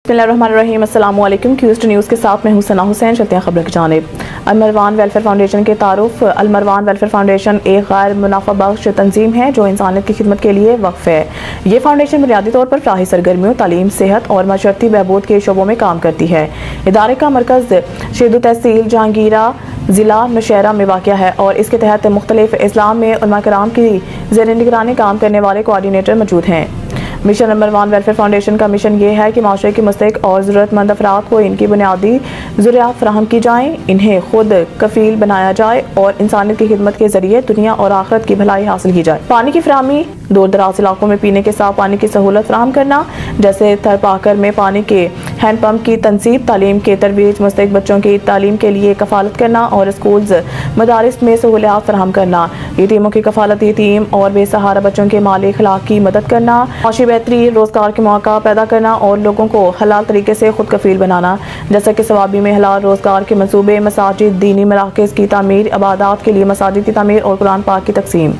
बिस्मिल्लाहिर्रहमानिर्रहीम। अस्सलामु अलैकुम। क्यूस्ट न्यूज़ के साथ मैं हूं सना हुसैन। चलते हैं खबर की जानिब। अलमरवान वेलफेयर फाउंडेशन के तारुफ। अलमरवान वेलफेयर फाउंडेशन एक गैर मुनाफा बख्श तंजीम है जो इंसानियत की खिदमत के लिए वक्फ है। ये फाउंडेशन बुनियादी तौर पर फलाही सरगर्मियों, तालीम, सेहत और माशरती बहबूद के शोबों में काम करती है। इदारे का मरकज़ शेदू तहसील जहांगीरा ज़िला नौशहरा में वाक़या है और इसके तहत मुख्तलिफ इस्लाम में उलमा कराम की ज़ेर निगरानी काम करने वाले कोऑर्डिनेटर मौजूद हैं। मिशन अलमरवान वेलफेयर फाउंडेशन का मिशन ये है कि माशरे के मुस्तहिक और ज़रूरतमंद अफराद को इनकी बुनियादी ज़रूरियात फराहम की जाएँ, इन्हें खुद कफ़ील बनाया जाए और इंसानियत की खिदमत के ज़रिए दुनिया और आखिरत की भलाई हासिल की जाए। पानी की फराहमी, दूर दराज इलाकों में पीने के साफ पानी की सहूलत फराहम करना, जैसे थरपाकर में पानी के हैंड पम्प की तनसीब, तालीम के तरवीज, मुस्तहिक बच्चों की तालीम के लिए कफालत करना और स्कूल्स मदारिस में सहूलियात फराहम करना, यतीमों की कफालत, यतीम और बेसहारा बच्चों के माली अखलाक की मदद करना, माशी बेहतरी, रोजगार के मौका पैदा करना और लोगों को हलाल तरीके से खुद कफील बनाना, जैसा कि सवाबी में हलाल रोजगार के मंसूबे, मसाजिद, दीनी मराकज़ की तामीर, इबादत के लिए मसाजिद की तामीर और कुरान पाक की तकसीम।